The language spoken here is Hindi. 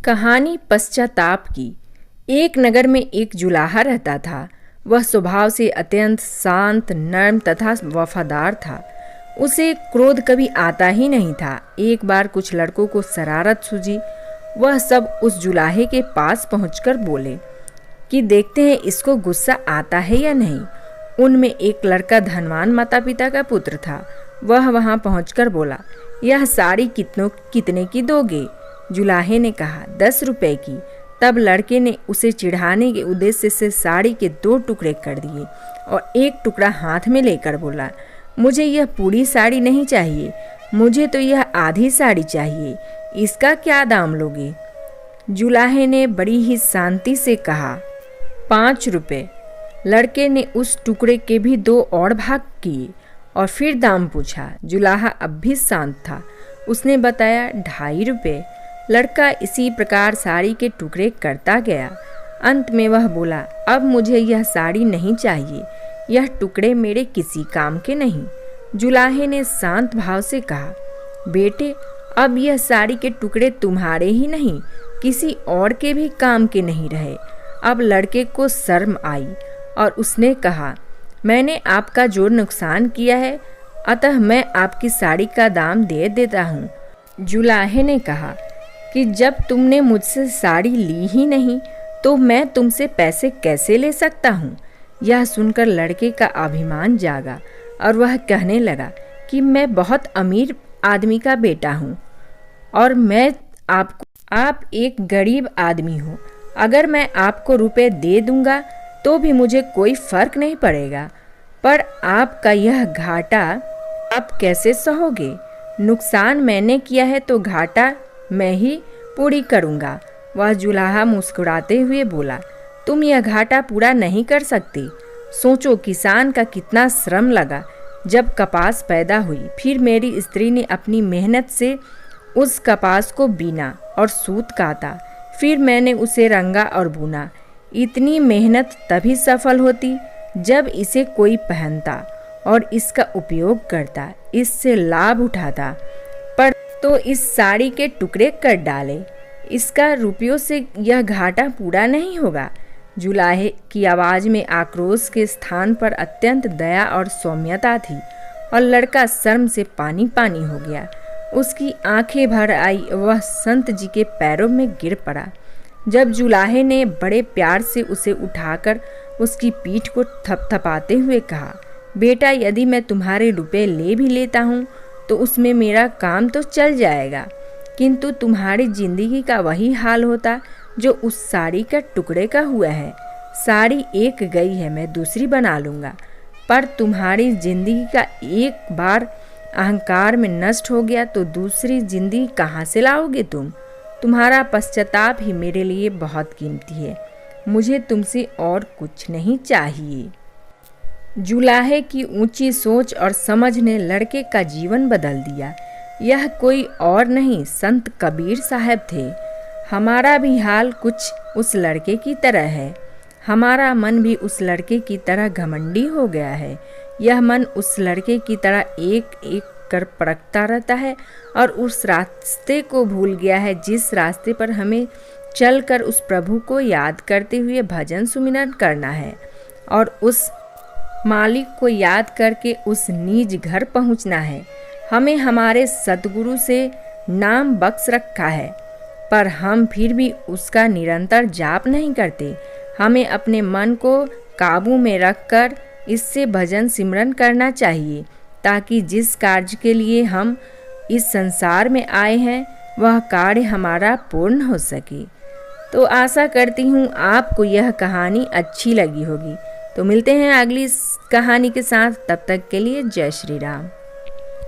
कहानी पश्चाताप की। एक नगर में एक जुलाहा रहता था। वह स्वभाव से अत्यंत शांत, नर्म तथा वफादार था। उसे क्रोध कभी आता ही नहीं था। एक बार कुछ लड़कों को शरारत सूझी। वह सब उस जुलाहे के पास पहुंचकर बोले कि देखते हैं इसको गुस्सा आता है या नहीं। उनमें एक लड़का धनवान माता पिता का पुत्र था। वह वहां पहुंचकर बोला, यह साड़ी कितने की दोगे? जुलाहे ने कहा, 10 रुपए की। तब लड़के ने उसे चिढ़ाने के उद्देश्य से साड़ी के 2 टुकड़े कर दिए और एक टुकड़ा हाथ में लेकर बोला, मुझे यह पूरी साड़ी नहीं चाहिए, मुझे तो यह आधी साड़ी चाहिए। इसका क्या दाम लोगे? जुलाहे ने बड़ी ही शांति से कहा, 5 रुपए। लड़के ने उस टुकड़े के भी 2 और भाग किए और फिर दाम पूछा। जुलाहा अब भी शांत था। उसने बताया, 2.5 रुपए। लड़का इसी प्रकार साड़ी के टुकड़े करता गया। अंत में वह बोला, अब मुझे यह साड़ी नहीं चाहिए, यह टुकड़े मेरे किसी काम के नहीं। जुलाहे ने शांत भाव से कहा, बेटे, अब यह साड़ी के टुकड़े तुम्हारे ही नहीं, किसी और के भी काम के नहीं रहे। अब लड़के को शर्म आई और उसने कहा, मैंने आपका जो नुकसान किया है, अतः मैं आपकी साड़ी का दाम दे देता हूँ। जुलाहे ने कहा कि जब तुमने मुझसे साड़ी ली ही नहीं तो मैं तुमसे पैसे कैसे ले सकता हूँ। यह सुनकर लड़के का अभिमान जागा और वह कहने लगा कि मैं बहुत अमीर आदमी का बेटा हूँ और आप एक गरीब आदमी हो। अगर मैं आपको रुपए दे दूंगा तो भी मुझे कोई फर्क नहीं पड़ेगा, पर आपका यह घाटा आप कैसे सहोगे? नुकसान मैंने किया है तो घाटा मैं ही पूरी करूंगा। वह जुलाहा मुस्कुराते हुए बोला, तुम यह घाटा पूरा नहीं कर सकते। सोचो, किसान का कितना श्रम लगा जब कपास पैदा हुई। फिर मेरी स्त्री ने अपनी मेहनत से उस कपास को बीना और सूत काता। फिर मैंने उसे रंगा और बुना। इतनी मेहनत तभी सफल होती जब इसे कोई पहनता और इसका उपयोग करता, इससे लाभ उठाता। पर तो इस साड़ी के टुकड़े कर डाले, इसका रुपयों से यह घाटा पूरा नहीं होगा। जुलाहे की आवाज़ में आक्रोश के स्थान पर अत्यंत दया और सौम्यता थी और लड़का शर्म से पानी पानी हो गया। उसकी आंखें भर आई। वह संत जी के पैरों में गिर पड़ा। जब जुलाहे ने बड़े प्यार से उसे उठाकर उसकी पीठ को थपथपाते हुए कहा, बेटा, यदि मैं तुम्हारे रुपए ले भी लेता हूँ तो उसमें मेरा काम तो चल जाएगा, किंतु तुम्हारी जिंदगी का वही हाल होता जो उस साड़ी का टुकड़े का हुआ है। साड़ी एक गई है, मैं दूसरी बना लूँगा, पर तुम्हारी जिंदगी का एक बार अहंकार में नष्ट हो गया तो दूसरी जिंदगी कहाँ से लाओगे तुम? तुम्हारा पश्चाताप ही मेरे लिए बहुत कीमती है। मुझे तुमसे और कुछ नहीं चाहिए। जुलाहे की ऊंची सोच और समझ ने लड़के का जीवन बदल दिया। यह कोई और नहीं, संत कबीर साहब थे। हमारा भी हाल कुछ उस लड़के की तरह है। हमारा मन भी उस लड़के की तरह घमंडी हो गया है। यह मन उस लड़के की तरह एक एक कर परखता रहता है और उस रास्ते को भूल गया है जिस रास्ते पर हमें चलकर उस प्रभु को याद करते हुए भजन सुमिरन करना है और उस मालिक को याद करके उस निज घर पहुंचना है। हमें हमारे सतगुरु से नाम बख्श रखा है, पर हम फिर भी उसका निरंतर जाप नहीं करते। हमें अपने मन को काबू में रखकर इससे भजन सिमरन करना चाहिए, ताकि जिस कार्य के लिए हम इस संसार में आए हैं वह कार्य हमारा पूर्ण हो सके। तो आशा करती हूँ आपको यह कहानी अच्छी लगी होगी। तो मिलते हैं अगली कहानी के साथ, तब तक के लिए जय श्री राम।